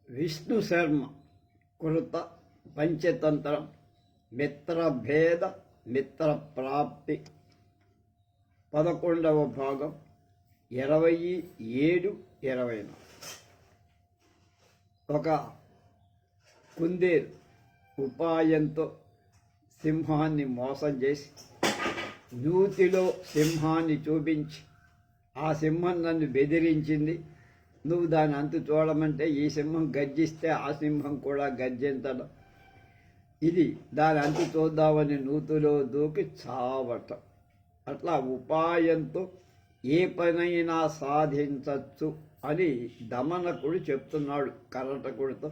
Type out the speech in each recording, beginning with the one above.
విష్ణు శర్మ కృత పంచతంత్రం మిత్రభేద మిత్రప్రాప్తి 11వ భాగం 27-20. ఒక కుందేలు ఉపాయంతో సింహాన్ని మోసం చేసి నూతిలో సింహాన్ని చూపించి ఆ సింహం నన్ను బెదిరించింది, నువ్వు దాని అంతు చూడమంటే ఈ సింహం గర్జిస్తే ఆ సింహం కూడా గర్జించడం, ఇది దాని అంతు చూద్దామని నూతిలో దూకి చావటం. అట్లా ఉపాయంతో ఏ పనైనా సాధించచ్చు అని దమనకుడు చెప్తున్నాడు కరటకుడితో.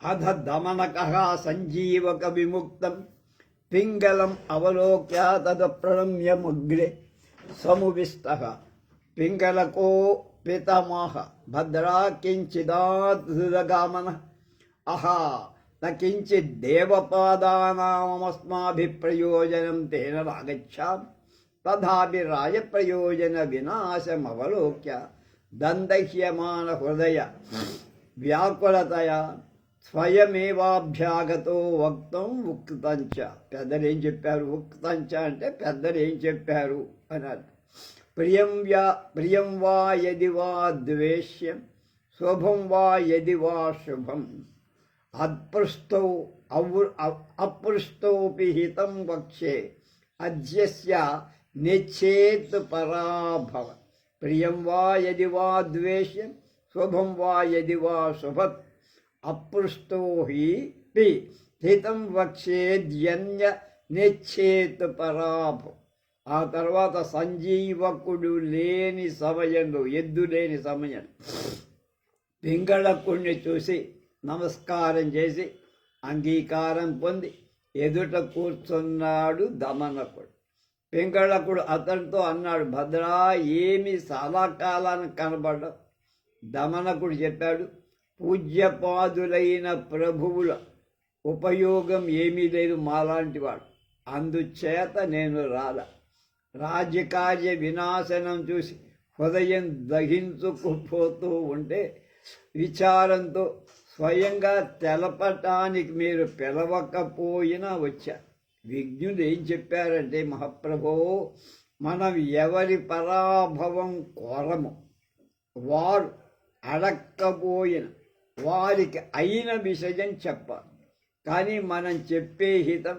అధ దమనకః సంజీవక విముక్తం పింగళం అవలోక్య తద ప్రణమ్యముగ్రే సమువిష్టః. పింగళకో పితామహ భద్రా కించిదాద్గామన అహా న కించిద్ దేవపాదానామస్మాభిప్రయోజనం తేన నాగచ్చామి తథాపి రాజప్రయోజన వినాశమవలోక్య దందహ్యమాన హృదయ వ్యాకులతయా స్వయమేవాభ్యాగతో వక్తం ఉక్తంచ. పెద్దలు ఏం చెప్పారు? ఉక్తంచ అంటే పెద్దలు ఏం చెప్పారు అన్నారు. ప్రియం వా యది వా ద్వేష్యం శుభం వా యది వా శుభం అపృష్టోపి హితం వక్ష్యే అద్యస్య నిచ్చేత్ పరాభవ. ప్రియం వా యది వా ద్వేష్యం శుభం వా యది వా శుభత్ అపృష్టో హి పి హితం వక్ష్యేద్యన్య నిచ్చేత్ పరాభవ. ఆ తర్వాత సంజీవకుడు లేని సమయంలో, ఎద్దు లేని సమయం, పింగళకుడిని చూసి నమస్కారం చేసి అంగీకారం పొంది ఎదుట కూర్చున్నాడు దమనకుడు. పింగళకుడు అతనితో అన్నాడు, భద్రా ఏమి చాలా కాలానికి కనబడ్డావు. దమనకుడు చెప్పాడు, పూజ్యపాదులైన ప్రభువుల ఉపయోగం ఏమీ లేదు మాలాంటి వాడు, అందుచేత నేను రాలా. రాజ్యకార్య వినాశనం చూసి హృదయం దహించుకుపోతూ ఉంటే విచారంతో స్వయంగా తెలపటానికి మీరు పిలవకపోయినా వచ్చా. విజ్ఞులు ఏం చెప్పారంటే, మహాప్రభో, మనం ఎవరి పరాభవం కోరము, వారు అడక్కపోయిన వారికి అయిన విషయం చెప్పాలి. కానీ మనం చెప్పే హితం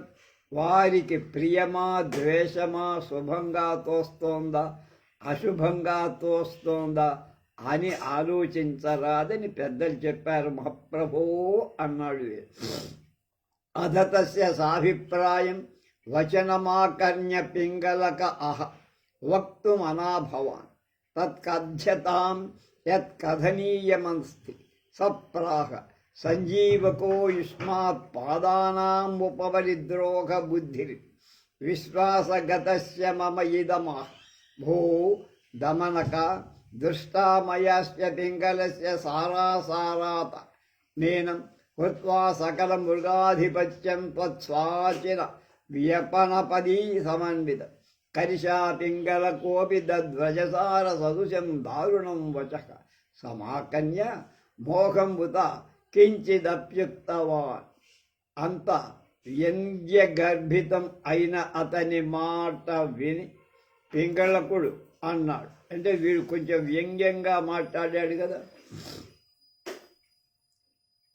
వారికి ప్రియమా ద్వేషమా, శుభంగా తోస్తోందా అశుభంగా తోస్తోందా అని ఆలోచించరాదని పెద్దలు చెప్పారు మహాప్రభో అన్నాడు. అధతస్య సాభిప్రాయం వచనమాకర్ణ్య పింగళక అహ వక్తుమనాభవాన్ తత్కథ్యతాం యత్కథనీయమస్తి సప్రాహ సంజీవకో యుష్మాత్ పాదానాం ఉపపరిద్రోహ బుద్ధిర్ విశ్వాసగతస్య మమ ఇదమః. భో దమనక దృష్టామయస్య పింగళస్య సారాసారాత మేనం కృత్వా సకల మృగాధిపత్యం త్వత్స్వాచిన వ్యపనపదీ సమన్విత కరిషా పింగళకోపి దద్వ్రజసార సదృశం దారుణం వచః సమాకన్య మోహం ఉత కించిదప్యుక్తవాన్. అంత వ్యంగ్యగర్భితం అయిన అతని మాట విని పింగళకుడు అన్నాడు, అంటే వీడు కొంచెం వ్యంగ్యంగా మాట్లాడాడు కదా,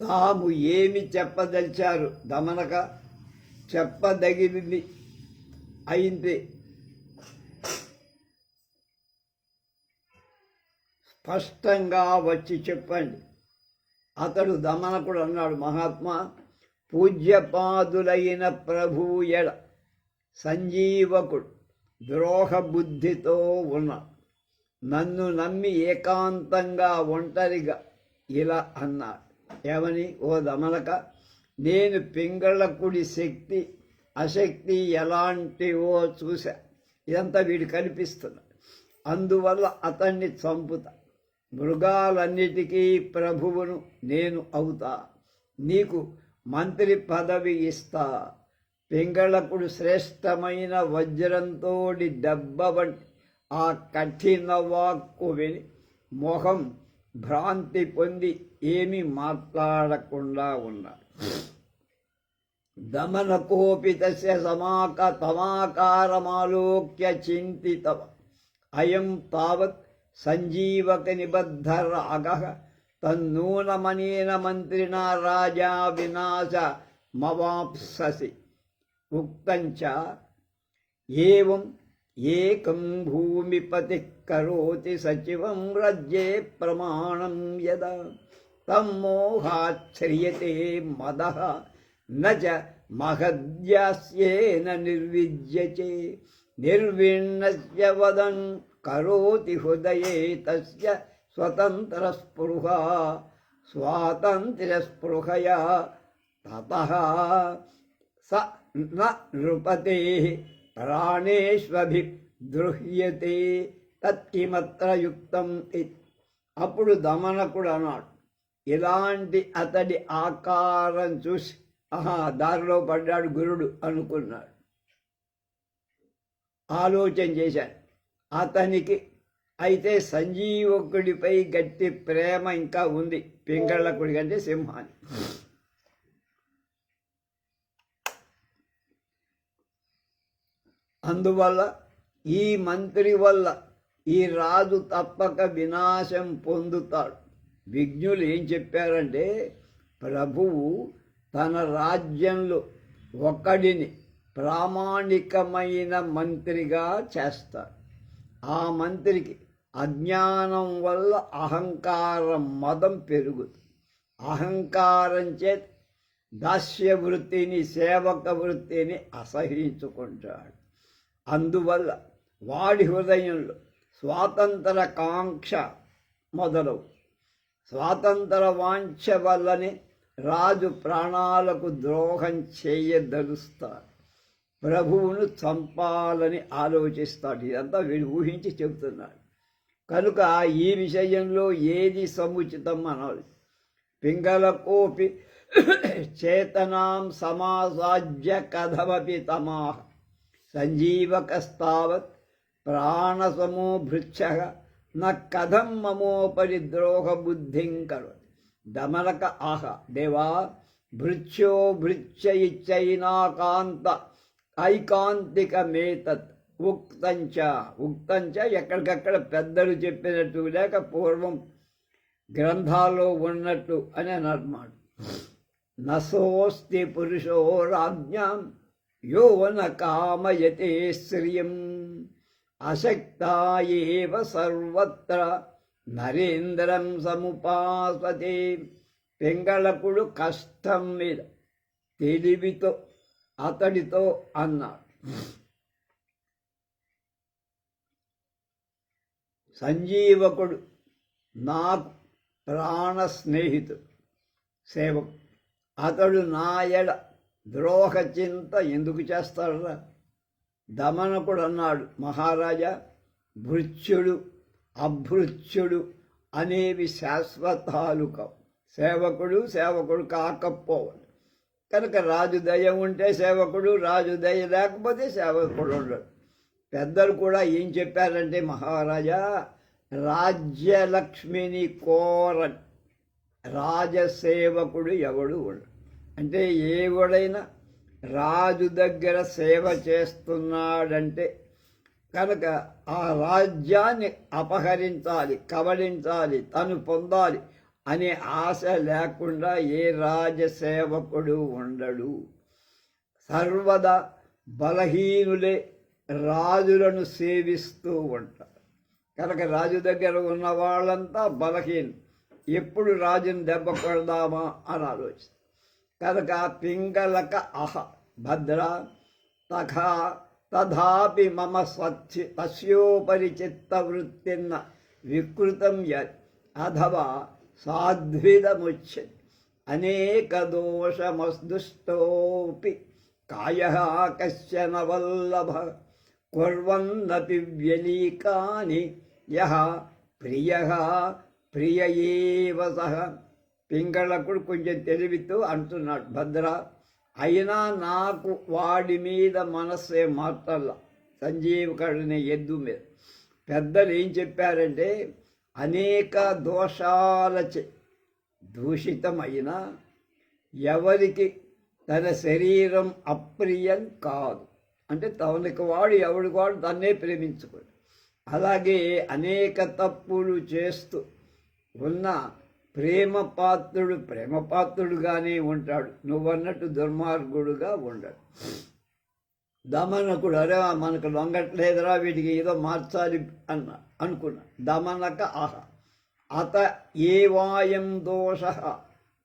తాము ఏమి చెప్పదలిచారు దమనక, చెప్పదగినది అయింది స్పష్టంగా వచ్చి చెప్పండి. అతడు దమనకుడు అన్నాడు, మహాత్మా, పూజ్యపాదులైన ప్రభువు ఎడ సంజీవకుడు ద్రోహబుద్ధితో ఉన్నాడు. నన్ను నమ్మి ఏకాంతంగా ఒంటరిగా ఇలా అన్నాడు. ఏమని? ఓ దమనక, నేను పింగళకుడి శక్తి అశక్తి ఎలాంటివో చూశా. ఇదంతా వీడు కనిపిస్తున్నాడు. అందువల్ల అతన్ని చంపుతా. మృగాలన్నిటికీ ప్రభువును నేను అవుతా, నీకు మంత్రి పదవి ఇస్తా. పింగళకుడు శ్రేష్టమైన వజ్రంతోడి దెబ్బ వంటి ఆ కఠిన వాక్కు విని మొహం భ్రాంతి పొంది ఏమీ మాట్లాడకుండా ఉన్నాడు. దమనకోపి తస్య తమాకారమాలోక్య చింతితవ అయం తావత్ సంజీవక నిబద్ధరాగః తన్నూనమనేన మంత్రిణా రాజా వినాశమవాప్స్యసి. ఉక్తంచ ఏవం ఏకం భూమిపతిః కరోతి సచివం రాజ్యే ప్రమాణం యదా తం మోహాచ్ఛ్రియతే మదః న చ మహద్యాస్యేన నిర్విజ్యతే. నిర్విణ్ణస్య వదన్ కరోతి హృదయే తస్య స్వాతంత్ర్యస్పృహయా తతః స న నృపతేః ప్రాణేష్వభిద్రుహ్యతే తత్కిమత్ర యుక్తం ఇతి. అప్పుడు దమనకుడు అన్నాడు, ఇలాంటి అతడి ఆకారం చూసి దారిలో పడ్డాడు గురుడు అనుకున్నాడు. ఆలోచన చేశాడు. అతనికి అయితే సంజీవకుడిపై గట్టి ప్రేమ ఇంకా ఉంది, పింగళకుడి కంటే సింహాన్ని. అందువల్ల ఈ మంత్రి వల్ల ఈ రాజు తప్పక వినాశం పొందుతాడు. విజ్ఞులు ఏం చెప్పారంటే, ప్రభువు తన రాజ్యంలో ఒకడిని ప్రామాణికమైన మంత్రిగా చేస్తాడు. ఆ మంత్రికి అజ్ఞానం వల్ల అహంకారం మదం పెరుగుతుంది. అహంకారం చేత దాస్య వృత్తిని సేవక వృత్తిని అసహించుకుంటాడు. అందువల్ల వాడి హృదయంలో స్వాతంత్ర కాంక్ష మొదలవు. స్వాతంత్ర వాంఛ వల్లనే రాజు ప్రాణాలకు ద్రోహం చేయదలుస్తాడు, ప్రభువును చంపాలని ఆలోచిస్తాడు. ఇదంతా వీడు ఊహించి చెబుతున్నాడు. కనుక ఈ విషయంలో ఏది సముచితం అనాలి. పింగళకోపి చేతనాం సమాసాజ్య కథమపి తమాహ సంజీవకస్తావత్ ప్రాణసమో భృక్షః న కథం మమోపరి ద్రోహ బుద్ధిం కరోతి. దమనక ఆహ దేవా, భృత్యో భృత్య ఇచ్చైనాకాంత ఐకాంతికమేతత్ ఉక్తంచ. ఉక్తంచ ఎక్కడికక్కడ పెద్దలు చెప్పినట్టు లేక పూర్వం గ్రంథాల్లో ఉన్నట్టు అని అన్నమాట. నసోస్తి పురుషో రాజ్ఞాం యో న కామయతే శ్రియం అశక్తా ఏవ సర్వత్ర నరేంద్రం సముపాసతే. పింగళకుడు కష్టం మీద తెలివితో అతడితో అన్నాడు, సంజీవకుడు నాకు ప్రాణ స్నేహితుడు, సేవకు. అతడు నా ఎడ ద్రోహ చింత ఎందుకు చేస్తాడురా? దమనకుడు అన్నాడు, మహారాజా, భృత్యుడు అభృత్యుడు అనేవి శాశ్వతాలు కావు. సేవకుడు కాకపోవాలి. కనుక రాజు దయ ఉంటే సేవకుడు, రాజు దయ లేకపోతే సేవకుడు ఉండడు. పెద్దలు కూడా ఏం చెప్పారంటే, మహారాజా, రాజ్యలక్ష్మిని కోరని రాజసేవకుడు ఎవడు ఉండడు. అంటే ఎవడైనా రాజు దగ్గర సేవ చేస్తున్నాడంటే కనుక ఆ రాజ్యాన్ని అపహరించాలి, కబళించాలి, తను పొందాలి అనే ఆశ లేకుండా ఏ రాజసేవకుడు ఉండడు. సర్వదా బలహీనులే రాజులను సేవిస్తూ ఉంటారు. కనుక రాజు దగ్గర ఉన్న వాళ్ళంతా బలహీనం. ఎప్పుడు రాజుని దెబ్బ కొడదామా అని ఆలోచిస్తారు. కనుక పింగళక అహ భద్ర తథాపి మమ తస్యోపరి చిత్తవృత్తిన్న వికృతం యత్ అథవా సాధ్విదముచ్యతే అనేక దోషమస్దుష్టోపి కాయః కశ్చన వల్లభ కుర్వన్నపి వ్యలీకాని యః ప్రియః ప్రియ ఏవ సహ. పింగళకుడు కొంచెం తెలివితో అంటున్నాడు, భద్ర అయినా నాకు వాడి మీద మనస్సే మార్తల్లా, సంజీవకుడిని ఎద్దు మీద. పెద్దలు ఏం చెప్పారంటే, అనేక దోషాలచే దూషితమైన ఎవరికి తన శరీరం అప్రియం కాదు. అంటే తనకి వాడు ఎవడికి వాడు తన్నే ప్రేమించుకోడు. అలాగే అనేక తప్పులు చేస్తూ ఉన్న ప్రేమపాత్రుడుగానే ఉంటాడు. నువ్వన్నట్టు దుర్మార్గుడుగా ఉండడు. దమనకుడు, అరే మనకు లొంగట్లేదురా, వీటికి ఏదో మార్చాలి అనుకున్నా. దమనక అహ అత ఏవాయం దోష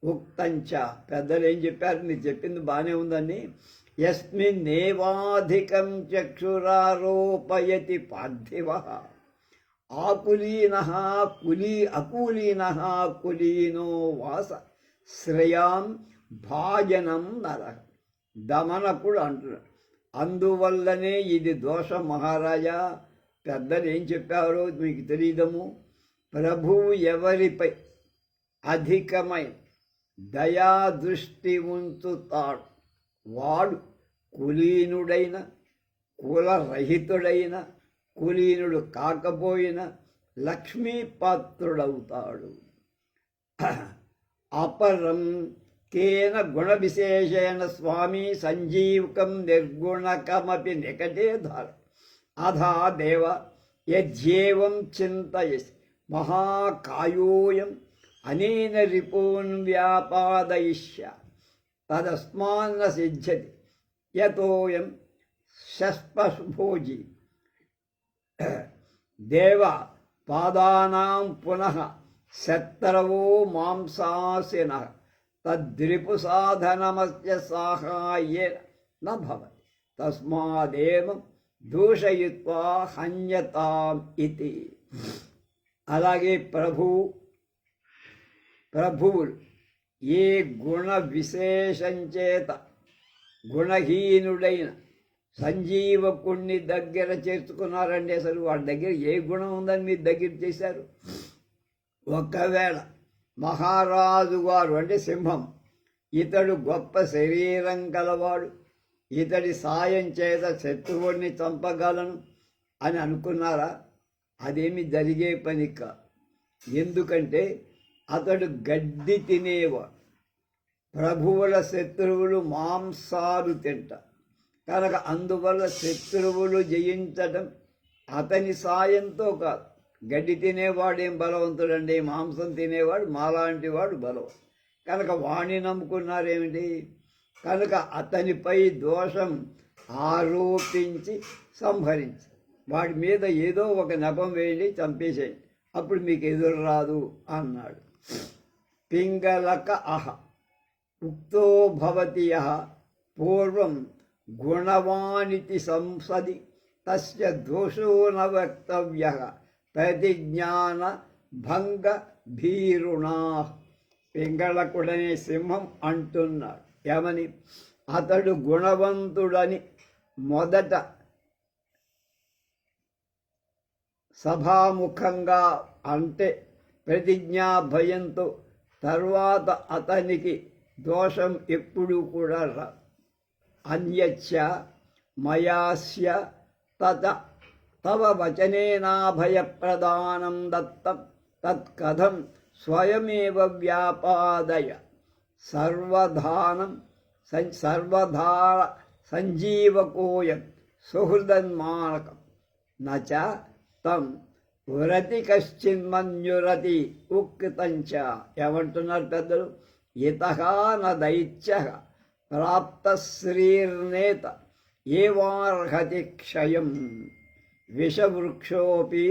ఉక్తంచ. పెద్దలు ఏం చెప్పారు, మీరు చెప్పింది బాగానే ఉందని. యస్మిన్నేవాధికం చక్షురారోపయతి పార్థివ ఆకులీన కులీనో వాస శ్రేయాం భాజనం నర. దమనకుడు అంటున్నాడు, అందువల్లనే ఇది దోషం మహారాజా. పెద్దలు ఏం చెప్పారో మీకు తెలియదము. ప్రభువు ఎవరిపై అధికమైన దయాదృష్టి ఉంచుతాడు వాడు కులీనుడైన కులరహితుడైన కులీనుడు కాకపోయినా లక్ష్మీపాత్రుడవుతాడు. అపరం కేన గుణ విశేషేణ స్వామి సంజీవకం నిర్గుణకమపి నికటే ధార. అధా దేవ యజ్యేవం చింతయసి మహాకాయోయం అనేన రిపూన్ వ్యాపాదయిష్య తదస్మాన్న సిద్ధ్యతి యతోయం షష్పభోజీ. దేవ పాదానాం పునః శత్రవో మాంసాసిన తద్రిపు సాధనమస్య సాహాయ్యేన న భవతి తస్మాదేవం దూషయిత్వా హన్యతాం ఇతి. అలాగే ప్రభువులు ఏ గుణ విశేషంచేత గుణహీనుడైన సంజీవకుణ్ణి దగ్గర చేర్చుకున్నారండి. అసలు వాడి దగ్గర ఏ గుణం ఉందని మీరు దగ్గర చేశారు? ఒకవేళ మహారాజు గారు అంటే సింహం, ఇతడు గొప్ప శరీరం గలవాడు, ఇతడి సాయం చేత శత్రువుని చంపగలను అని అనుకున్నారా? అదేమి జరిగే పని కాదు. ఎందుకంటే అతడు గడ్డి తినేవాడు. ప్రభువుల శత్రువులు మాంసాలు తింటారు కనుక అందువల్ల శత్రువులు జయించడం అతని సాయంతో కాదు. గడ్డి తినేవాడేం బలవంతుడండి, మాంసం తినేవాడు మాలాంటి వాడు బలవంతుడు. కనుక వాణ్ణి నమ్ముకున్నారేమిటి? కనుక అతనిపై దోషం ఆరోపించి సంహరించి వాడి మీద ఏదో ఒక నెపం వేయండి, చంపేసేయండి, అప్పుడు మీకు ఎదురు రాదు అన్నాడు. పింగళక అహ ఉక్తో భవతి యః పూర్వం గుణవానితి సంసది తస్య దోషో న వక్తవ్యః ప్రతిజ్ఞాన భంగ భీరుణా. పింగళకుడనే సింహం అంటున్నాడు ఏమని? అతడు గుణవంతుడని మొదట సభాముఖంగా అంటే ప్రతిజ్ఞా భయంతో, తర్వాత అతనికి దోషం ఎప్పుడూ కూడా రా. అన్యచ్చ మయాస్య తత తవ వచనేనాభయప్రదానం దత్తం తత్కథం స్వయమేవ వ్యాపాదయ సర్వధానం సర్వధార సంజీవకోయం సుహృదన్మానకం నచ తం ఉరతి కశ్చిన్మన్యురతి ఉక్తంచ. ఏమంటున్నారు పెద్దలు? ఇతహా న దైత్య ప్రాప్త శ్రీర్నేత ఏవార్హతి క్షయం విషవృక్షోపి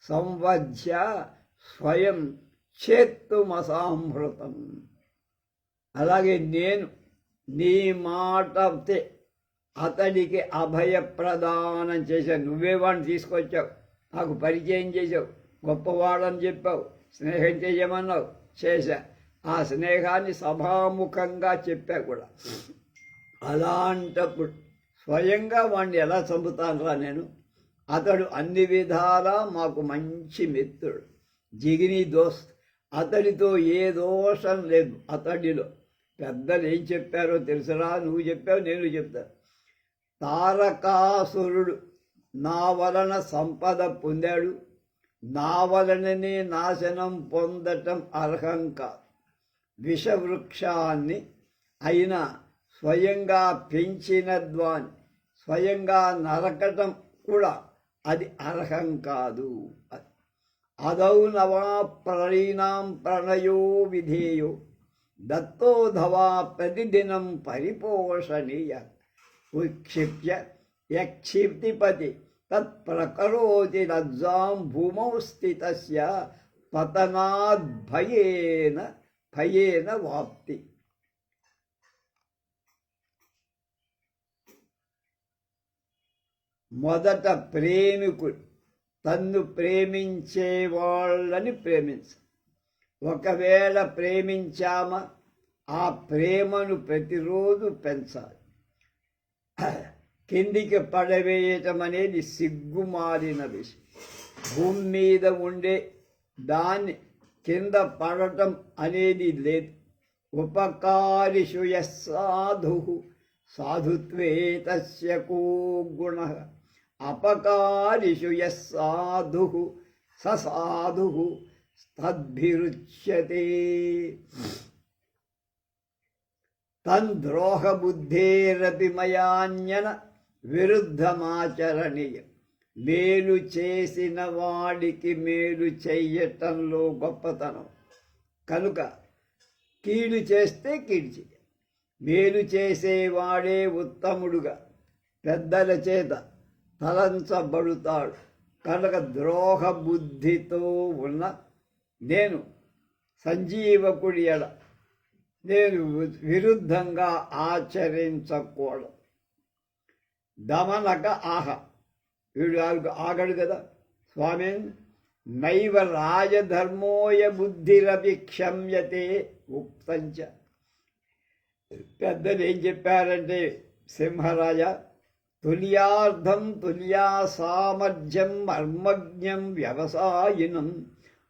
సంవధ్య స్వయం చేత్తుమసాంహృతం. అలాగే నేను నీ మాటతే అతడికి అభయప్రదానం చేశావు. నువ్వే వాడిని తీసుకొచ్చావు, నాకు పరిచయం చేసావు, గొప్పవాడని చెప్పావు, స్నేహం చేయమన్నావు, చేశా. ఆ స్నేహాన్ని సభాముఖంగా చెప్పా కూడా. అలాంటప్పుడు స్వయంగా వాడిని ఎలా చంపుతానురా నేను? అతడు అన్ని విధాలా మాకు మంచి మిత్రుడు, జిగిని దోస్త్. అతడితో ఏ దోషం లేదు అతడిలో. పెద్దలు ఏం చెప్పారో తెలుసురా, నువ్వు చెప్పావు, నేను చెప్తాను. తారకాసురుడు నా వలన సంపద పొందాడు, నా వలననే నాశనం పొందటం అర్హం కాదు. విషవృక్షాన్ని అయినా స్వయంగా పెంచిన ద్వాన్ని స్వయంగా నరకటం కూడా అది అర్హం కాదు. అదౌ నవా ప్రణీనాం ప్రణయో విధేయో దత్తోధవా ప్రతిదినం పరిపోషణీయ ఉక్షిప్య యక్షిప్తిపతి తత్ప్రకరోతి లజ్జాం భూమౌ స్థితస్య పతనాద్ భయేన వాప్తి. మొదట ప్రేమికుడు తన్ను ప్రేమించే వాళ్ళని ప్రేమించ. ఒకవేళ ప్రేమించామా ఆ ప్రేమను ప్రతిరోజు పెంచాలి. కిందికి పడవేయటం అనేది సిగ్గుమాలిన విషయం. భూమి మీద ఉండే దాన్ని కింద పడటం అనేది లేదు. ఉపకారిషు యస్సాధు సాధుత్వే తస్య కో గుణః అపకారిషు యస్సాధు ససాధు తద్భిరుచ్యతే. తద్రోహబుద్ధేరపి మయాన్యన విరుద్ధమాచరణీయం. మేలు చేసిన వాడికి మేలు చెయ్యటంలో గొప్పతనం కనుక కీడు చేస్తే కీడు చెయ్య. మేలు చేసేవాడే ఉత్తముడుగా పెద్దల చేత తలంచబడుతాడు. కనుక ద్రోహ బుద్ధితో ఉన్న నేను సంజీవకుడి ఎడ నేను విరుద్ధంగా ఆచరించకూడదు. దమనక ఆహ, వీడు ఆగడు కదా స్వామి. నైవ రాజధర్మోయ బుద్ధిరపి క్షమ్యతే ఉక్తంచ. పెద్దలు ఏం చెప్పారంటే, సింహరాజా, తుల్యార్థం తుల్యా సామర్థ్యం మర్మజ్ఞం వ్యవసాయినం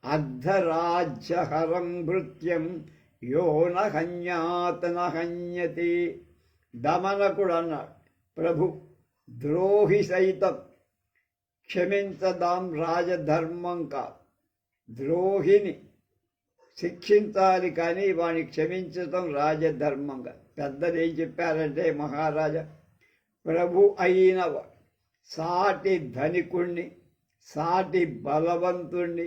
అర్ధరాజ్యహరం భృత్యం యో నహన్యాత్ నహన్యతే. దమనకుడు అన్నాడు, ప్రభు ద్రోహి సైతం క్షమించదాం రాజధర్మం కాదు. ద్రోహిని శిక్షించాలి కానీ వాడిని క్షమించటం రాజధర్మంగా. పెద్దలు ఏం చెప్పారంటే, మహారాజా, ప్రభు అయిన సాటి ధనికుణ్ణి సాటి బలవంతుణ్ణి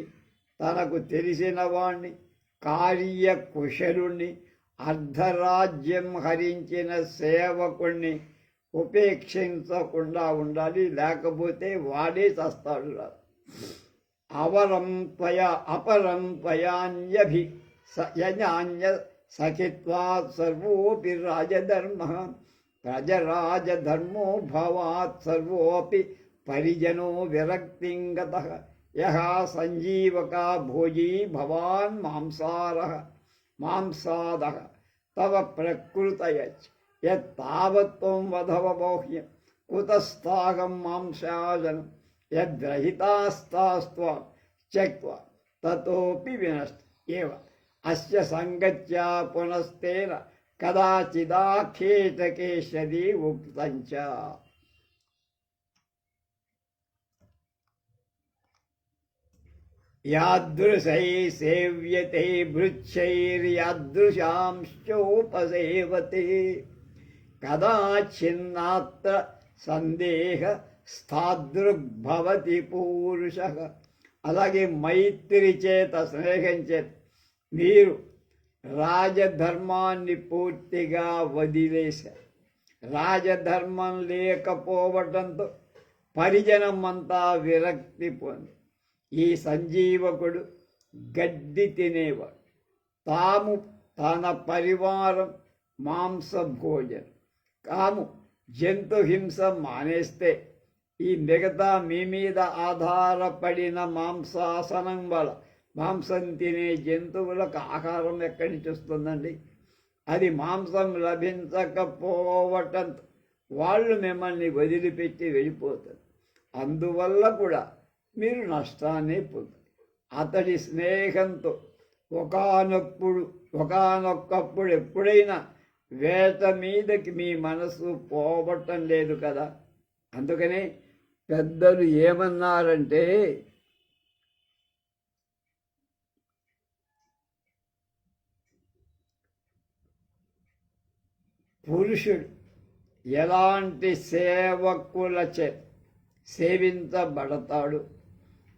తనకు తెలిసిన వాణ్ణి కార్యకుశలుణ్ణి అర్ధరాజ్యం హరించిన సేవకుణ్ణి ఉపేక్షించకుండా ఉండాలి, లేకపోతే వాడే చస్తాడు. అపరం త్వయాన్యభి యజాన్య సఖిత్వాత్ సర్వోపి రాజధర్మ ప్రజరాజధర్మో భవాత్ సర్వోపి పరిజనో విరక్తింగతః యః సంజీవకా భోజీ భవాన్ మాంసాదః తవ ప్రకృతయచ్ యత్తావత్వం వధవ బౌహ్యం కుతస్థాగం మాంసాజనం యద్రహితాస్తాస్త్వం త్యక్త్వా తతోపి వినష్ట ఏవ అస్య సంగత్యా పునస్తేన కదాచిదాఖేటకేశరీ ఉక్తంచ. యాదృశై సేవ్యతే భృచ్ఛైర్యాదృశాంశ్చోపసేవతే కదాచిన్నాత్ర సందేహ స్థాదృగ్భవతి పూరుషః. అలాగే మైత్రి చేత, స్నేహం చేత మీరు రాజధర్మాన్ని పూర్తిగా వదిలేశారు. రాజధర్మం లేకపోవడంతో పరిజనం అంతా విరక్తి పొంది. ఈ సంజీవకుడు గడ్డి తినేవాడు. తాము తన పరివారం మాంసభోజనం కాము జంతుహింస మానేస్తే ఈ మిగతా మీ మీద ఆధారపడిన మాంసాసనం వల్ల మాంసం తినే జంతువులకు ఆహారం ఎక్కడి నుంచి వస్తుందండి? అది మాంసం లభించకపోవటంతో వాళ్ళు మిమ్మల్ని వదిలిపెట్టి వెళ్ళిపోతారు. అందువల్ల కూడా మీరు నష్టాన్ని పొందారు. అతడి స్నేహంతో ఒకానొక్కప్పుడు ఎప్పుడైనా వేట మీదకి మీ మనసు పోవటం లేదు కదా. అందుకనే పెద్దలు ఏమన్నారంటే, పురుషుడు ఎలాంటి సేవకులచే సేవించబడతాడు,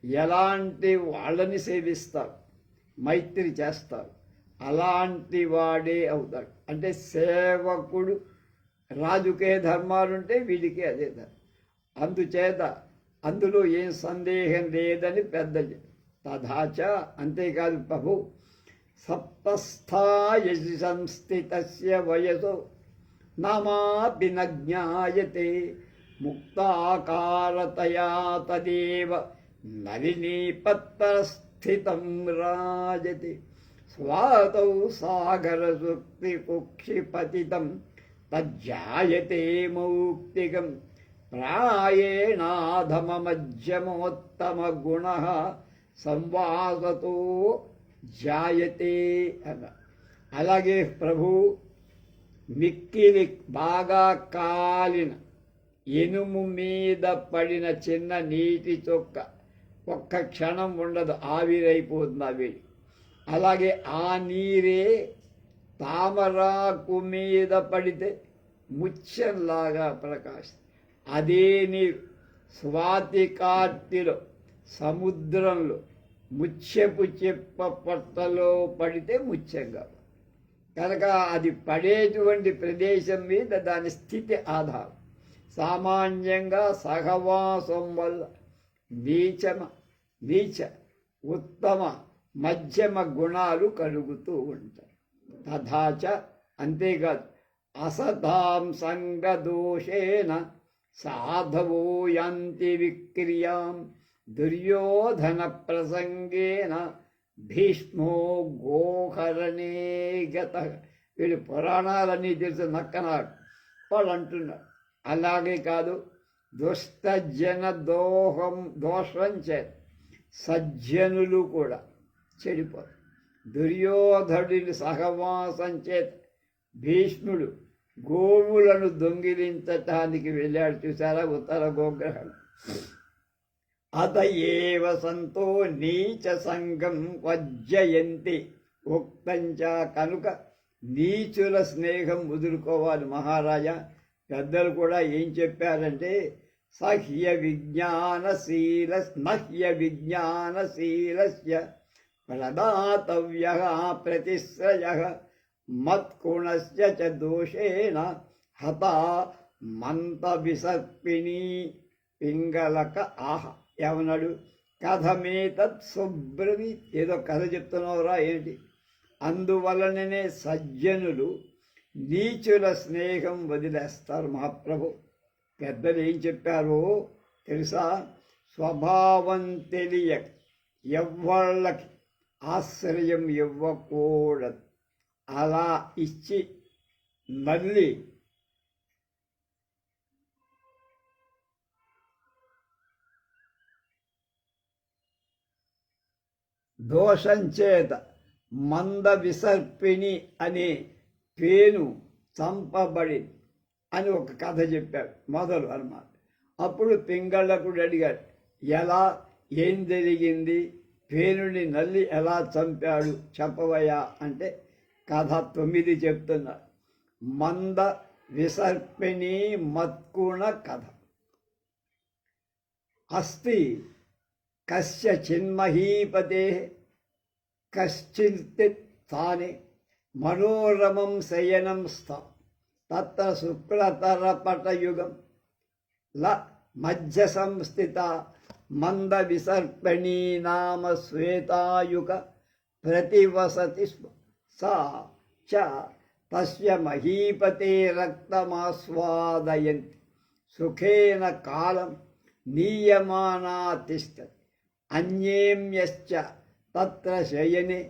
ఎలాంటి వాళ్ళని సేవిస్తాడు, మైత్రి చేస్తాడు, అలాంటి వాడే అవుతాడు. అంటే సేవకుడు, రాజుకే ధర్మాలుంటే వీడికి అదే ధర్మం. అందుచేత అందులో ఏం సందేహం లేదని పెద్దది. తథాచ, అంతేకాదు ప్రభు, సప్తస్థాయసి సంస్థితస్య వయసో నామాపి న జ్ఞాయతే ముక్తాకారతయా తదేవ నలినీపత్రస్థితం రాజతి స్వాతౌ సాగరసుక్తికుక్షిపతితం తజ్జాయతే మౌక్తికం ప్రాయేణాధమమధ్యమోత్తమగుణః సంవాసతో జాయతే అన్న. అలాగే ప్రభు, మిక్కిలి బాగా కాలిన ఇనుము మీద పడిన చిన్న నీటి చొక్క ఒక్క క్షణం ఉండదు, ఆవిరైపోతుంది ఆ వేడి. అలాగే ఆ నీరే తామరాకు మీద పడితే ముత్యంలాగా ప్రకాశిస్తుంది. అదే నీరు స్వాతి కార్తెలో సముద్రంలో ముత్యపు చెప్ప పొట్టలో పడితే ముత్యంగా. కనుక అది పడేటువంటి ప్రదేశం మీద దాని స్థితి ఆధారం. సామాన్యంగా సహవాసం వల్ల నీచ ఉత్తమ మధ్యమ గుణాలు కలుగుతూ ఉంటాయి. తథాచ, అంతేకాదు, అసతాం సంగదోషేణ సాధవో యాంతి విక్రియాం దుర్యోధన ప్రసంగేన భీష్మో గోకరణే గత. వీడు పురాణాలన్నీ తెలిసి నక్కనాడు వాళ్ళు అంటున్నాడు. అలాగే కాదు, దుష్టజన దోషం చేత సజ్జనులు కూడా చెడిపోరు. దుర్యోధనుడి సహవాసం చేత భీష్ముడు గోవులను దొంగిలించటానికి వెళ్ళాడు. చూసారా ఉత్తర గోగ్రహం. అత ఏవ సంతో నీచ సంగం వజ్జయంతి ఉక్తంచ. కనుక నీచుల స్నేహం వదులుకోవాలి మహారాజా. పెద్దలు కూడా ఏం చెప్పారంటే, నహ్య విజ్ఞానశీలస్య ప్రదాతవ్యః ప్రతిశ్రయః మత్కుణస్య చ దోషేణ హతా మంత విసర్పిణీ పింగళక ఆహ. ఏమన్నాడు? కథమేతత్ సుబ్రవి. ఏదో కథ చెప్తున్నావురా ఏంటి? అందువలననే సజ్జనులు నీచుల స్నేహం వదిలేస్తారు మహాప్రభు. పెద్దలు ఏం చెప్పారో తెలుసా? స్వభావం తెలియక ఎవ్వళ్ళకి ఆశ్రయం ఇవ్వకూడదు. అలా ఇచ్చి మళ్ళీ దోషం చేత మంద విసర్పిణి అనే పేను చంపబడి అని ఒక కథ చెప్పాడు మొదలు అన్నమాట. అప్పుడు పింగళకుడు అడిగాడు, ఎలా, ఏం జరిగింది, పేనుని నల్లి ఎలా చంపాడు చెప్పవయ్యా అంటే కథ 9 చెప్తున్నాడు. మంద విసర్పిణి మత్కుణ కథ. అస్తి కస్య చిన్మహీపతే కశ్చిత్ స్థానే మనోరమం శయనం స్థం తత్ర శుక్లతరపటయుగం ల మధ్య సంస్థిత మంద విసర్పిణీ నామ శ్వేతాయుగ ప్రతివసతి స్మ. సా చ తస్య మహీపతే రక్తమాస్వాదయంతి సుఖేన కాలం నీయమానా తిష్టతి అన్యేమ్యశ్చ తత్ర శయనే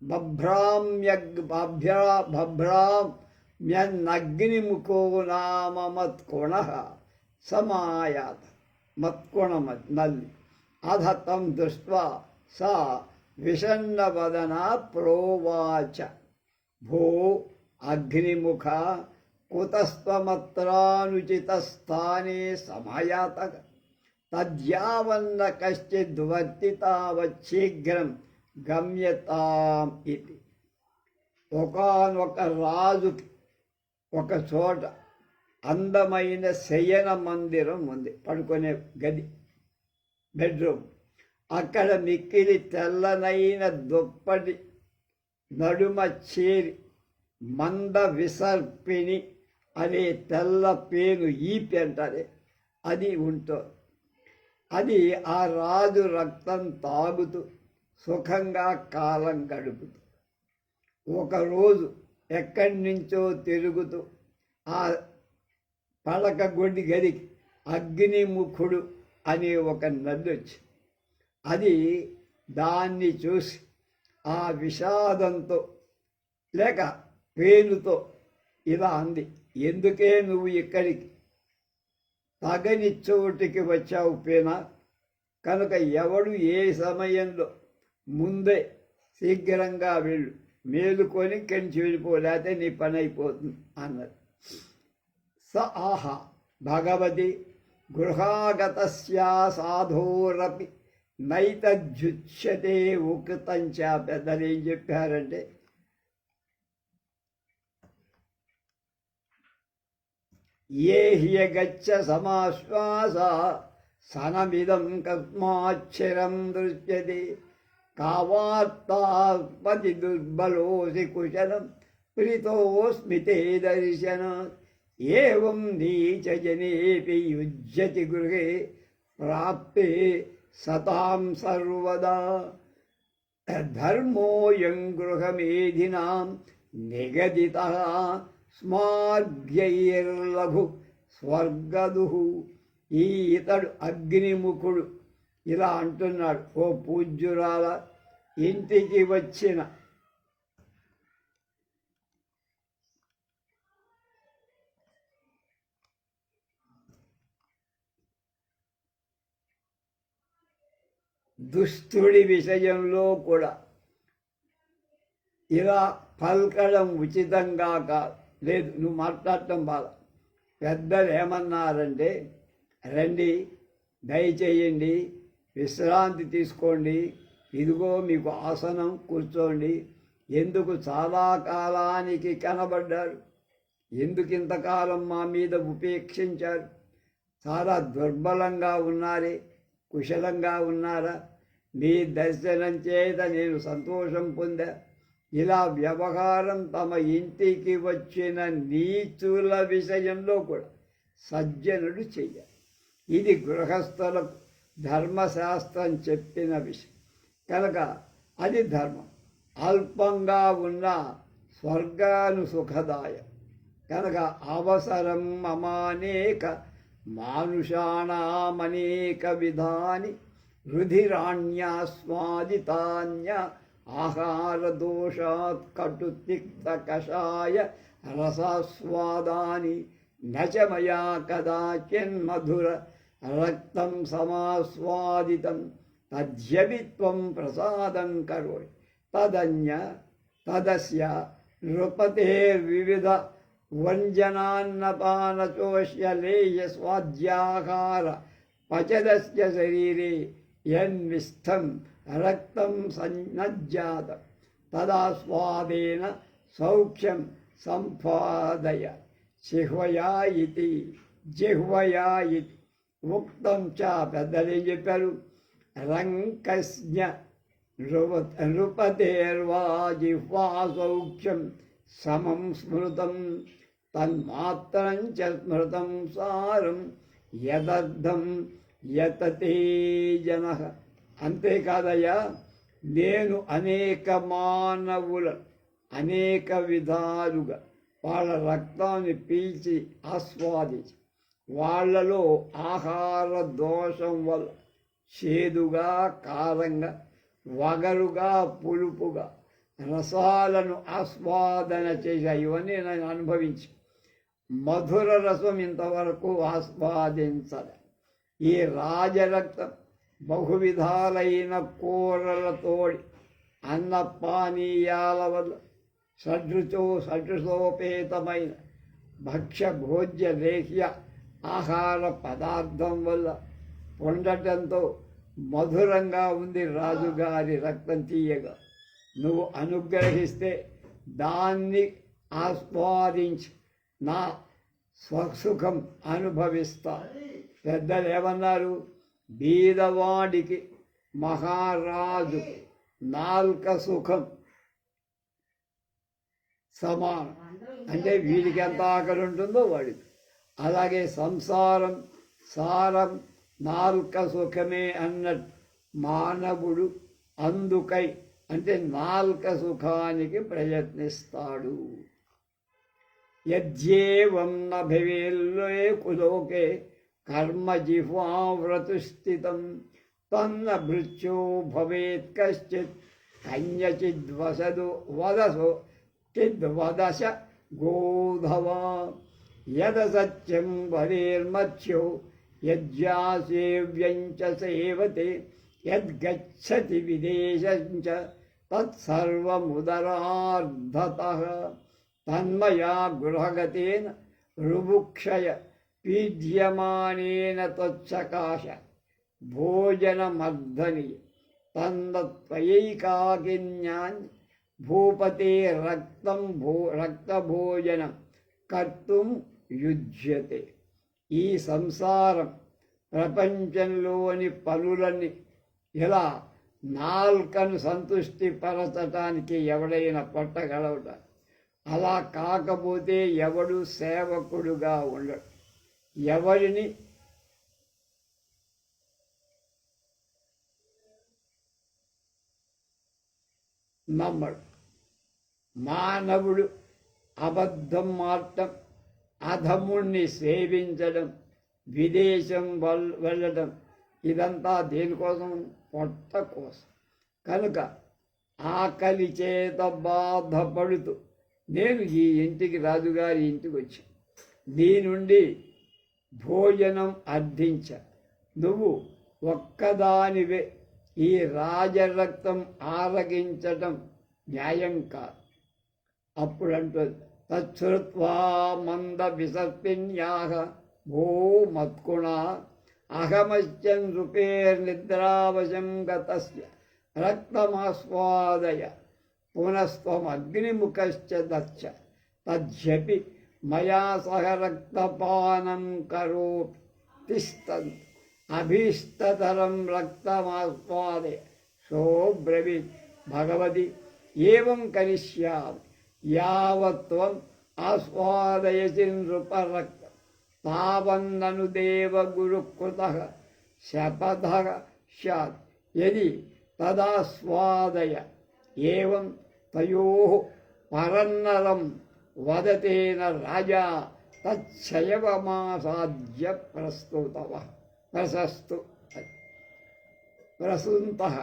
బభ్రామ్యన్నగ్నిముఖో నామ మత్కోణః సమాయాత. మత్కోణ నల్లి. అధ తం దృష్ట్వా సా విషన్నవదన ప్రోవాచ భో అగ్నిముఖ కుతస్త్వమత్రానుచితస్థానే సమయాతక తద్యావన్న కశ్చిద్వర్తితావచ్చీఘ్రం గమ్యతాం ఇది. ఒకానొక రాజుకి ఒక చోట అందమైన శయన మందిరం ఉంది, పడుకునే గది, బెడ్రూమ్. అక్కడ మిక్కిలి తెల్లనైన దుప్పటి నడుమ చేరి మంద విసర్పిణి అనే తెల్ల పేను ఈపి అంటారే అది ఉంటుంది. అది ఆ రాజు రక్తం తాగుతూ సుఖంగా కాలం గడుపుతూ ఒకరోజు ఎక్కడి నుంచో తిరుగుతూ ఆ పడక గొడ్డి గదికి అగ్నిముఖుడు అనే ఒక నది వచ్చి అది దాన్ని చూసి ఆ విషాదంతో లేక పేనుతో ఇలా అంది, ఎందుకే నువ్వు ఇక్కడికి తగని చోటికి వచ్చావు పేనా? కనుక ఎవడు ఏ సమయంలో ముందే శీఘ్రంగా వెళ్ళు, మేలుకొని కంచి వెళ్ళిపోలేతే నీ పని అయిపోతుంది అన్నది. స ఆహా భగవతి గృహాగతస్యా సాధోరపి నైతజ్జుచ్యతే ఉక్తంచా. పెద్దలు ఏం చెప్పారంటే, ఏ హ్యగచ్చ సమాశ్వాస సనమిదం కస్మాచ్చరం దృశ్యతే కావార్తాపతి దుర్బలోసి కుశలం ప్రీతోస్మి తే దర్శన ఏవం నీచజనేపి యుజ్యతి గృహే ప్రాప్తే సతాం సర్వదా ధర్మోయం గృహమేధినాం నిగదితః స్మార్గ్యైర్లఘు స్వర్గదుః. ఈ ఇతడు అగ్నిముఖుడు ఇలా అంటున్నాడు, ఓ పూజ్యురాల, ఇంటికి వచ్చిన దుస్తుడి విషయంలో కూడా ఇలా పలకడం ఉచితంగా కాదు. లేదు, నువ్వు మాట్లాడటం బాధ. పెద్దలు ఏమన్నారంటే, రండి, దయచేయండి, విశ్రాంతి తీసుకోండి, ఇదిగో మీకు ఆసనం, కూర్చోండి. ఎందుకు చాలా కాలానికి కనబడ్డారు? ఎందుకు ఇంతకాలం మా మీద ఉపేక్షించారు? చాలా దుర్బలంగా ఉన్నారే, కుశలంగా ఉన్నారా? మీ దర్శనం చేత నేను సంతోషం పొందా. ఇలా వ్యవహారం తమ ఇంటికి వచ్చిన నీచుల విషయంలో కూడా సజ్జనుడు చెయ్యాలి. ఇది గృహస్థులకు ధర్మశాస్త్రం చెప్పిన విషయం కనుక అది ధర్మం. అల్పంగా ఉన్న స్వర్గాను సుఖదాయం కనుక అవసరం మమానేక మానుషాణామనేక విధాని రుధిరాణ్యాస్వాదితాన్య ఆహార దోషాత్ కటుతిక్త కషాయ రసాస్వాదాని నచమయా కదాచిన్మధుర రక్తం సమాస్వాదితం తద్యవిత్వం ప్రసాదం కరోయి తదస్య నృపతేర్వివిధ వంజనాన్నపానచోష్యలేయ స్వాద్యాహార పచదస్య శరీరే యన్విస్థం రక్తం సన్నజ్జాతం తదాస్వాదేన సౌఖ్యం సంపాదయ జిహ్వయా ఇతి ఉక్తం చ. పెద్దలు ఏం చెప్పారు? రంకస్య నృపతేర్వా జిహ్వా సౌఖ్యం సమం స్మృతం తన్మాత్రం చ స్మృతం సారం యదర్థం యతతే జనః. అంతేకాదయ్యా, నేను అనేక మానవుల అనేక విధాలుగా వాళ్ళ రక్తాన్ని పీల్చి ఆస్వాదించి వాళ్ళలో ఆహార దోషం వల్ల చేదుగా, కారంగా, వగరుగా, పులుపుగా రసాలను ఆస్వాదన చేశాయి. ఇవన్నీ నేను అనుభవించి మధుర రసం ఇంతవరకు ఆస్వాదించాలి. ఈ రాజరక్తం బహువిధాలైన కూరలతోడి అన్నపానీయాల వల్ల షడ్రుచోపేతమైన భక్ష్య భోజ్య లేహ్య ఆహార పదార్థం వల్ల పొందటంతో మధురంగా ఉంది రాజుగారి రక్తం తీయగా. నువ్వు అనుగ్రహిస్తే దాన్ని ఆస్వాదించి నా స్వసుఖం అనుభవిస్తా. పెద్దలు ఏమన్నారు? బీదవాడికి మహారాజు నాల్క సుఖం సమానం. అంటే వీడికి ఎంత ఆకలి ఉంటుందో వాడికి. అలాగే సంసారం సారం నాల్క సుఖమే అన్నట్టు మానవుడు అందుకై అంటే నాల్క సుఖానికి ప్రయత్నిస్తాడు. యజ్యేవం నభివేల్లోకే కులోకే కర్మ జిహ్వావ్రతుస్థితం తన్న భృత్యో భవేత్ కశ్చిత్ చిద్వదశ గోధవా యద సత్యం వదేర్మత్స్యో యజ్జాసేవ్యం చ సేవతే యద్గచ్చతి విదేశం చ తత్సర్వముదరార్ధతః తన్మయా గృహగతేన రుభుక్షయ పీడ్యమానేన త్వచ్చకాశ భోజనమర్ధని తన్నత్వయైకాకిన్యాన్ భూపతే రక్తభోజనం కర్తుం యుజ్యతే. ఈ సంసారం ప్రపంచంలోని పనులన్నీ ఇలా నాల్కను సంతృష్టి పరచటానికి ఎవడైనా పట్టగలవుట. అలా కాకపోతే ఎవడు సేవకుడుగా ఉండడు, ఎవరిని నమ్మడు. మానవుడు అబద్ధం మారటం, అధముణ్ణి సేవించడం, విదేశం వెళ్ళడం ఇదంతా దేనికోసం? పొట్ట కోసం. కనుక ఆకలి చేత బాధపడుతూ నేను ఈ ఇంటికి రాజుగారి ఇంటికి వచ్చి నీ నుండి భోజనం అర్థించ. నువ్వు ఒక్కదానివే ఈ రాజరక్తం ఆరగించటం న్యాయం కాదు. అప్పుడంటుంది తచ్చుత్వా మంద విసర్పిణ్యాహ భో మత్కుణా అహమశ్చన్ నృపేర్నిద్రావశం గతస్య రక్తమాస్వాదయ పునస్త్వమగ్నిముఖశ్చ దచ్చ తజ్జపి మయా సహ రక్తపానం కరోపి తిష్టన్ అభీష్టతరం రక్తమాస్వాదయ సోబ్రవీత్ భగవతి ఏవం కరిష్యామి యావత్వం ఆస్వాదయసి నృపరక్తం తావన్నను దేవగురుకృతః శపథః స్యాత్ యది తదాస్వాదయ ఏవం తయోః పరన్నరం వదతేన రాజా తచ్చయవమాసాద్య ప్రసూంతః.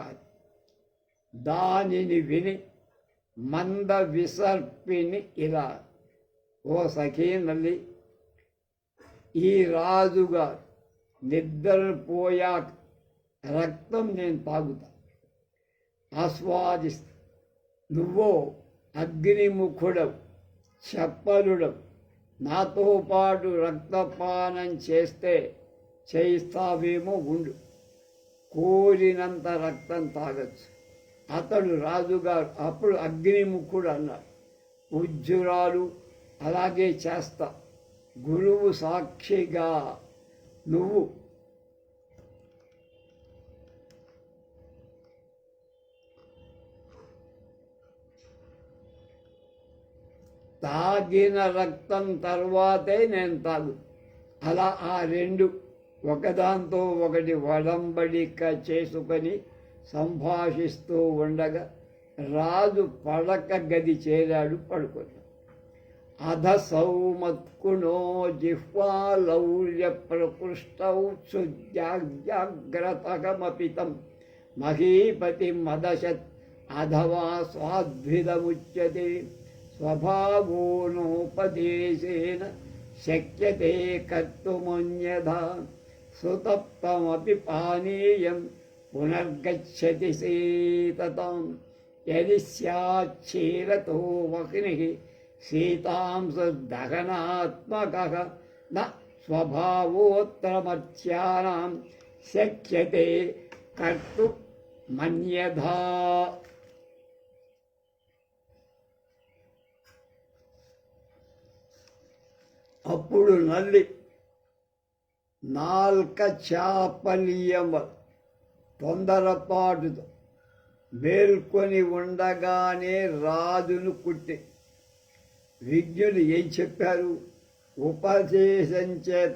దానిని విని మంద విసర్పిని ఇలా, ఓ సఖీనల్లి, ఈ రాజుగారు నిద్రపోయాక రక్తం నేను తాగుతా, ఆస్వాదిస్తా. నువ్వో అగ్నిముఖుడవు, చప్పలుడవు, నాతో పాటు రక్తపానం చేస్తే చేయిస్తావేమో ఉండు, కోరినంత రక్తం తాగచ్చు. అతడు రాజుగారు అప్పుడు అగ్నిముఖుడు అన్నాడు, పూజ్యురాలు అలాగే చేస్తా, గురువు సాక్షిగా నువ్వు తాగిన రక్తం తర్వాతే నేను తాగు. అలా ఆ రెండు ఒకదాంతో ఒకటి వడంబడిక చేసుకొని సంభాషిస్తూ ఉండగా రాజు పడక గది చేరాడు, పడుకొని. అధ సౌమత్కుణో జిహ్వాలౌల్య ప్రకృష్టౌ సుజాగ్రతకమపితం మహీపతి మదశత్ అధవా స్వాద్విదముచ్యతే స్వభావోనోపదేశేన శక్యతే కర్తుమన్యథా సుతప్తమపి పానీయం పునర్గచ్చతి సేతతాం యది స్యాచ్చీరతో వహ్ని శీతాంశదహనాత్మకః న స్వభావోత్తరమర్త్యానాం శక్యతే కర్తుం మన్యథా. అప్పుడు నల్లి నాల్క చాపల్యమ తొందరపాటుతో మేల్కొని ఉండగానే రాజును కుట్టి. విజ్ఞులు ఏం చెప్పారు? ఉపదేశం చేత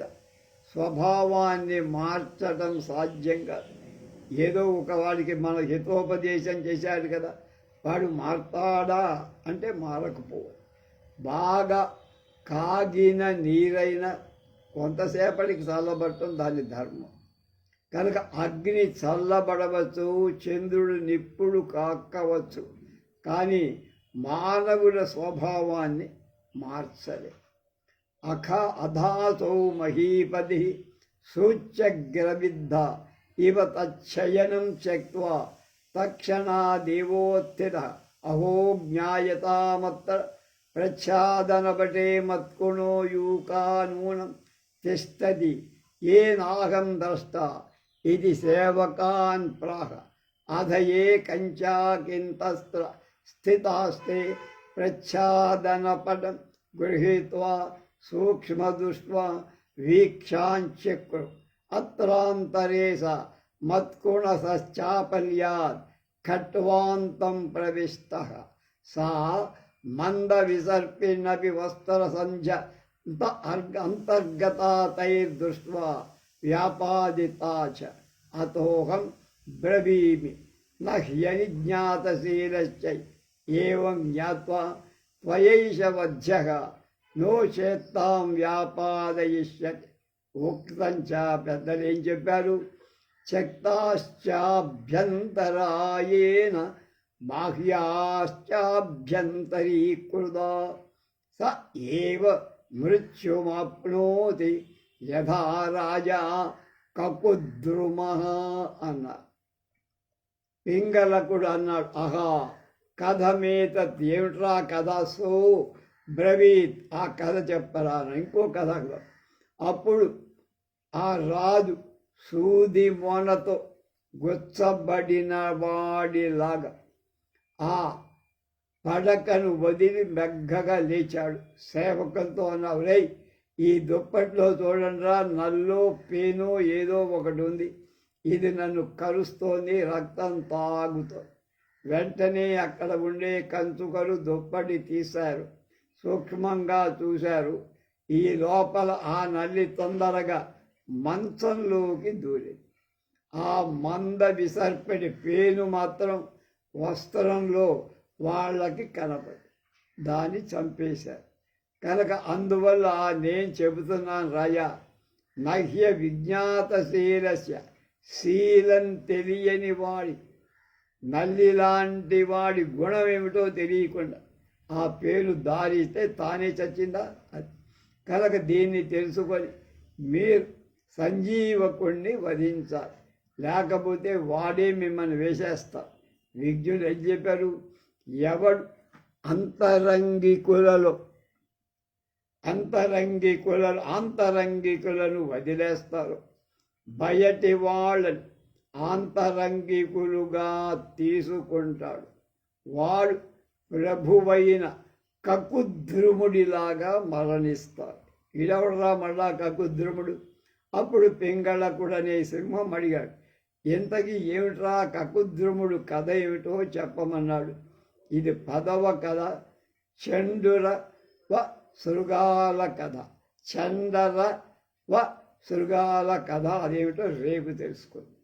స్వభావాన్ని మార్చడం సాధ్యం కాదు. ఏదో ఒక వాడికి మన హితోపదేశం చేశాడు కదా, వాడు మారతాడా అంటే మారకపోవు. బాగా కాగిన నీరైన కొంతసేపటికి చల్లబడటం దాని ధర్మం కనుక అగ్ని చల్లబడవచ్చు, చంద్రుడు నిప్పుడు కాక్కవచ్చు, కానీ మానవుల స్వభావాన్ని మార్చలే. అధాసౌ మహీపతి సూచ్యగ్రవిద్ధ ఇవ తచ్చయనం త్యక్త్వా తక్షణాదేవోత్థిత అహో జ్ఞాయతామత్ర ప్రచ్ఛాదనపటే మత్కుణో యూకానూనం తిష్టతి ఏనాహం ద్రష్ట ఇది సేవకాన్ ప్రాహ అధ ఏ కంచాకింతస్త్ర స్థితాస్తే ప్రచ్ఛాదనపటం గృహీత్వా సూక్ష్మదృష్ట్వా వీక్షాంచక్రు అత్రాంతరే స మత్కుణశ్చాపల్యాత్ ఖట్వాంతం ప్రవిష్టః సా మంద విసర్పిణపి వస్త్రసంధ్య అంతర్గతాతైర్దృష్ట్వా వ్యాపాదితా చ అతోహం బ్రవీమి న హ్యనిజ్ఞాతశీలశ్చ ఏవం జ్ఞాత్వా త్వయైష వధ్యః నో చేత్తాం వ్యాపాదయిష్యతి. ఉక్తం చ పెద్దలు ఏం చెప్పారు? త్యక్తాశ్చాభ్యంతరాయేన బాహ్యాశ్చాభ్యంతరీకృతా స ఏవ మృత్యుమాప్నోతి యథా రాజా కకుద్రుమః అన్నారు. పింగళకుడు అన్నాడు, ఆహా కథమేతత్, ఏమిట్రా కథ? సో బ్రవీత్, ఆ కథ చెప్పరా. ఇంకో కథ. అప్పుడు ఆ రాజు సూది మొనతో గుచ్చబడిన వాడిలాగా ఆ పడకను వదిలి మెగ్గగా లేచాడు. సేవకులతో అన్నావు, రేయ్ ఈ దుప్పట్లో చూడండిరా, నల్లో పేనో ఏదో ఒకటి ఉంది, ఇది నన్ను కరుస్తోంది, రక్తం తాగుతోంది. వెంటనే అక్కడ ఉండే కంచుకలు దుప్పటి తీశారు, సూక్ష్మంగా చూశారు. ఈ లోపల ఆ నల్లి తొందరగా మంచంలోకి దూరింది. ఆ మంద విసర్పడి పేను మాత్రం వస్త్రంలో వాళ్ళకి కనపడి దాన్ని చంపేశారు. కనుక అందువల్ల నేను చెబుతున్నాను రాజా, నహ్య విజ్ఞాతశీలస్య, శీలం తెలియని వాడి, నల్లి లాంటి వాడి గుణం ఏమిటో తెలియకుండా ఆ పేరు దారిస్తే తానే చచ్చిందా? అది కనుక దీన్ని తెలుసుకొని మీరు సంజీవకుణ్ణి వధించాలి, లేకపోతే వాడే మిమ్మల్ని వేసేస్తారు. విజ్ఞుడు ఏం చెప్పారు? ఎవడు ఆంతరంగికులను వదిలేస్తారు, బయటి వాళ్ళని ఆంతరంగికులుగా తీసుకుంటాడు, వాడు ప్రభువైన కకుద్రుముడిలాగా మరణిస్తాడు. ఇడవడరా మళ్ళా కకుద్రుముడు? అప్పుడు పింగళకుడనే సింహం అడిగాడు, ఇంతకీ ఏమిట్రా కకుద్రుముడు కథ ఏమిటో చెప్పమన్నాడు. ఇది 10వ కథ, చండుర వ శృగాల కథ. చండర వ శృగాల కథ అదేమిటో రేపు తెలుసుకుందాం.